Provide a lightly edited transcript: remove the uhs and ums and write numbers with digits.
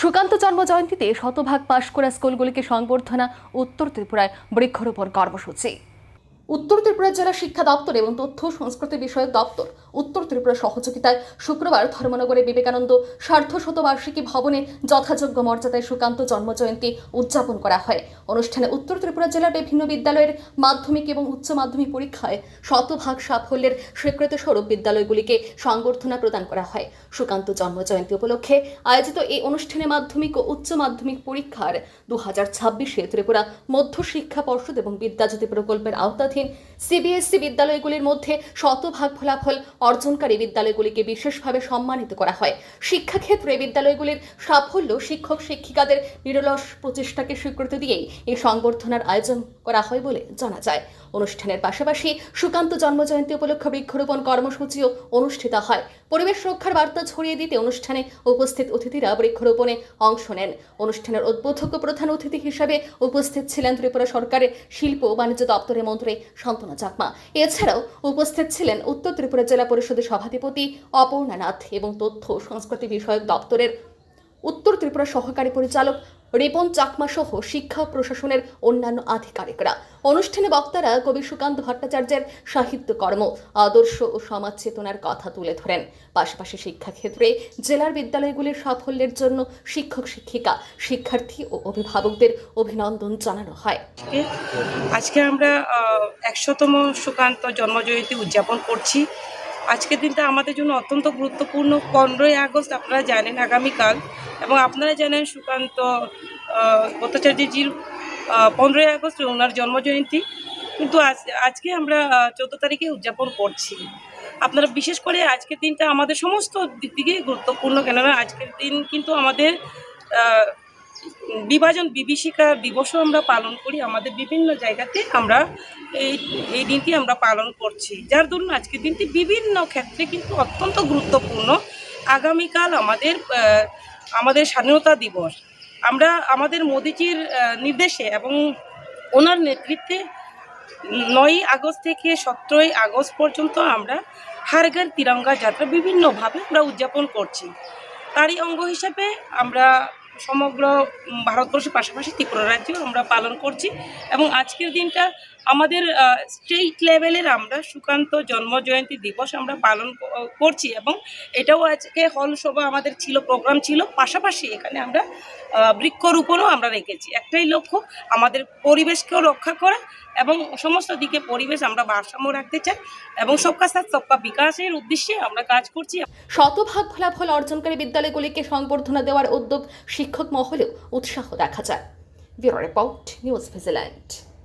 সুকান্ত জন্ম জয়ন্তীতে শতভাগ পাশ করা স্কুলগুলিকে সংবর্ধনা উত্তর ত্রিপুরায় বৃক্ষরোপণ কর্মসূচি। উত্তর ত্রিপুরা জেলা শিক্ষা দপ্তর এবং তথ্য সংস্কৃতি বিষয়ক দপ্তর উত্তর ত্রিপুরা সহযোগিতায় শুক্রবার ধর্মনগরে বিবেকানন্দ সার্ধশতবার্ষিকী ভবনে যথাযোগ্য মর্যাদায় সুকান্ত জন্মজয়ন্তী উদযাপন করা হয়। অনুষ্ঠানে উত্তর ত্রিপুরা জেলার বিভিন্ন বিদ্যালয়ের মাধ্যমিক এবং উচ্চ মাধ্যমিক পরীক্ষায় শতভাগ সাফল্যের স্বীকৃতিস্বরূপ বিদ্যালয়গুলিকে সংবর্ধনা প্রদান করা হয়। সুকান্ত জন্মজয়ন্তী উপলক্ষে আয়োজিত এই অনুষ্ঠানে মাধ্যমিক ও উচ্চ মাধ্যমিক পরীক্ষার 2026 ত্রিপুরা মধ্য শিক্ষা পর্ষদ এবং বিদ্যাজ্যোতি প্রকল্পের আওতাধীন সিবিএসসি বিদ্যালয়গুলির মধ্যে শতভাগ ফলাফল অর্জনকারী বিদ্যালয়গুলিকে বিশেষভাবে সম্মানিত করা হয়। শিক্ষাক্ষেত্রে বিদ্যালয়গুলির সাফল্য শিক্ষক শিক্ষিকাদের নিরলস প্রচেষ্টাকে স্বীকৃতি দিয়েই এই সংবর্ধনার আয়োজন করা হয় বলে জানা যায়। অনুষ্ঠানের পাশাপাশি সুকান্ত জন্মজয়ন্তী উপলক্ষে বৃক্ষরোপণ কর্মসূচিও অনুষ্ঠিত হয়। পরিবেশ রক্ষার বার্তা ছড়িয়ে দিতে অনুষ্ঠানে উপস্থিত অতিথিরা বৃক্ষরোপণে অংশ নেন। অনুষ্ঠানের উদ্বোধক প্রধান অতিথি হিসেবে উপস্থিত ছিলেন ত্রিপুরা সরকারের শিল্প ও বাণিজ্য দপ্তরের মন্ত্রী শান্তনা চাকমা। এছাড়াও উপস্থিত ছিলেন উত্তর ত্রিপুরা জেলা পরিষদের সভাধিপতি অপর্ণা নাথ এবং তথ্য সংস্কৃতি বিষয়ক দপ্তরের উত্তর ত্রিপুরা সহকারী পরিচালক রিপন চাকমা সহ শিক্ষা প্রশাসনের অন্যান্য আধিকারিকরা। অনুষ্ঠানে বক্তারা কবি সুকান্ত ভট্টাচার্যের সাহিত্যকর্ম, আদর্শ ও সমাজ চেতনার কথা তুলে ধরেন। পাশাপাশি শিক্ষাক্ষেত্রে জেলার বিদ্যালয়গুলির সাফল্যের জন্য শিক্ষক শিক্ষিকা, শিক্ষার্থী ও অভিভাবকদের অভিনন্দন জানানো হয়। আজকে আমরা 100তম সুকান্ত জন্মজয়ন্তী উদযাপন করছি। আজকের দিনটা আমাদের জন্য অত্যন্ত গুরুত্বপূর্ণ। 15ই আগস্ট আপনারা জানেন আগামীকাল, এবং আপনারা জানেন সুকান্ত ভট্টাচার্যজির 15ই আগস্ট ওনার জন্মজয়ন্তী, কিন্তু আজকে আমরা 14 তারিখে উদযাপন করছি। আপনারা বিশেষ করে আজকের দিনটা আমাদের সমস্ত দিক থেকে গুরুত্বপূর্ণ, কেননা আজকের দিন কিন্তু আমাদের বিভাজন বিভীষিকা দিবসও আমরা পালন করি। আমাদের বিভিন্ন জায়গাতে আমরা এই দিনটি আমরা পালন করছি, যার দরুন আজকের দিনটি বিভিন্ন ক্ষেত্রে কিন্তু অত্যন্ত গুরুত্বপূর্ণ। আগামীকাল আমাদের স্বাধীনতা দিবস। আমরা আমাদের মোদিজির নির্দেশে এবং ওনার নেতৃত্বে 9ই আগস্ট থেকে 17ই আগস্ট পর্যন্ত আমরা হর ঘর তিরঙ্গা যাত্রা বিভিন্নভাবে আমরা উদযাপন করছি। তারই অঙ্গ হিসাবে আমরা সমগ্র ভারতবর্ষের পাশাপাশি ত্রিপুরা রাজ্যেও আমরা পালন করছি, এবং আজকের দিনটা আমাদের স্টেট লেভেলের আমরা সুকান্ত জন্মজয়ন্তী দিবস আমরা পালন করছি, এবং এটাও আজকে হল সভা আমাদের ছিল, প্রোগ্রাম ছিল। পাশাপাশি এখানে আমরা বৃক্ষরোপণও আমরা রেখেছি। একটাই লক্ষ্য, আমাদের পরিবেশকেও রক্ষা করা এবং সমস্ত দিকে পরিবেশ আমরা ভারসাম্য রাখতে চাই, এবং সবকা সাথ সবকা বিকাশের উদ্দেশ্যে আমরা কাজ করছি। শতভাগ ফলাফল অর্জনকারী বিদ্যালয়গুলিকে সংবর্ধনা দেওয়ার উদ্যোগ শিক্ষক মহলেও উৎসাহ দেখা যায়। Bureau report, news vigilant.